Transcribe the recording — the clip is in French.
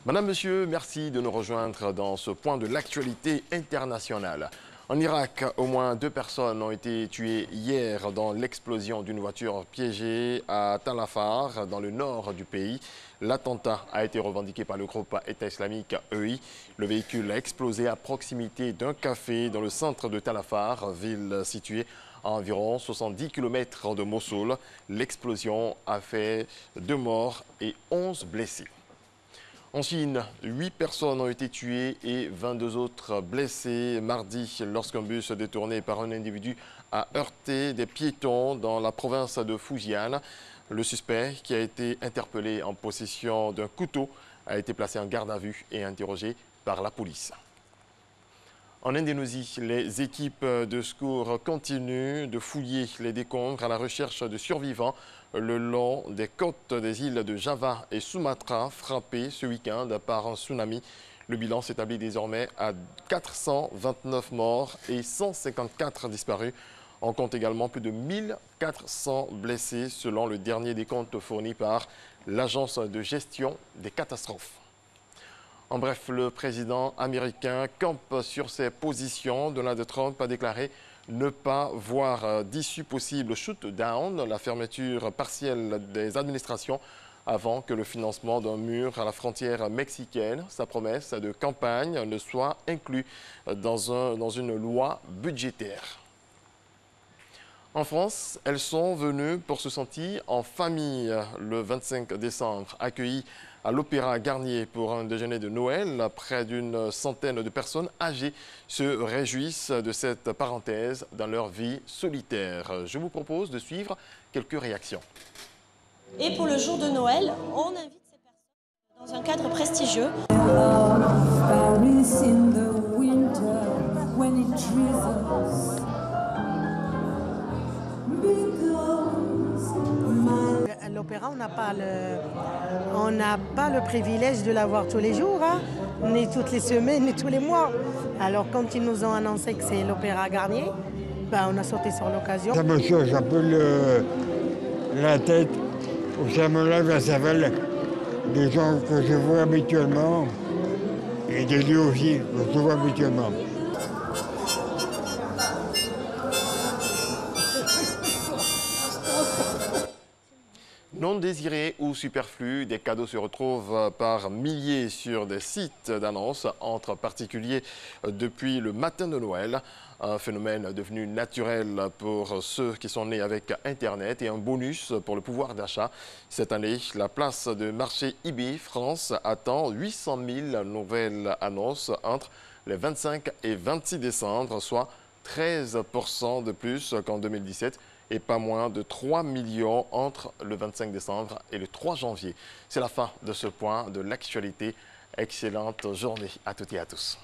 Madame, Monsieur, merci de nous rejoindre dans ce point de l'actualité internationale. En Irak, au moins 2 personnes ont été tuées hier dans l'explosion d'une voiture piégée à Tal Afar, dans le nord du pays. L'attentat a été revendiqué par le groupe État islamique EI. Le véhicule a explosé à proximité d'un café dans le centre de Tal Afar, ville située à environ 70 km de Mossoul. L'explosion a fait 2 morts et 11 blessés. En Chine, 8 personnes ont été tuées et 22 autres blessées mardi lorsqu'un bus détourné par un individu a heurté des piétons dans la province de Fujian. Le suspect, qui a été interpellé en possession d'un couteau, a été placé en garde à vue et interrogé par la police. En Indonésie, les équipes de secours continuent de fouiller les décombres à la recherche de survivants le long des côtes des îles de Java et Sumatra frappées ce week-end par un tsunami. Le bilan s'établit désormais à 429 morts et 154 disparus. On compte également plus de 1400 blessés selon le dernier décompte fourni par l'Agence de gestion des catastrophes. En bref, le président américain campe sur ses positions. Donald Trump a déclaré ne pas voir d'issue possible au shutdown, la fermeture partielle des administrations avant que le financement d'un mur à la frontière mexicaine, sa promesse de campagne, ne soit inclus dans une loi budgétaire. En France, elles sont venues pour se sentir en famille le 25 décembre, accueillies à l'Opéra Garnier pour un déjeuner de Noël. Près d'une centaine de personnes âgées se réjouissent de cette parenthèse dans leur vie solitaire. Je vous propose de suivre quelques réactions. Et pour le jour de Noël, on invite ces personnes dans un cadre prestigieux. L'opéra, on n'a pas le privilège de l'avoir tous les jours, hein, ni toutes les semaines, ni tous les mois. Alors quand ils nous ont annoncé que c'est l'Opéra Garnier, ben, on a sauté sur l'occasion. Ça me change un peu la tête, où ça me lève la cervelle des gens que je vois habituellement et des lieux aussi que je vois habituellement. Non désirés ou superflus, des cadeaux se retrouvent par milliers sur des sites d'annonces entre particuliers depuis le matin de Noël. Un phénomène devenu naturel pour ceux qui sont nés avec Internet et un bonus pour le pouvoir d'achat. Cette année, la place de marché eBay France attend 800 000 nouvelles annonces entre les 25 et 26 décembre, soit 13% de plus qu'en 2017. Et pas moins de 3 millions entre le 25 décembre et le 3 janvier. C'est la fin de ce point de l'actualité. Excellente journée à toutes et à tous.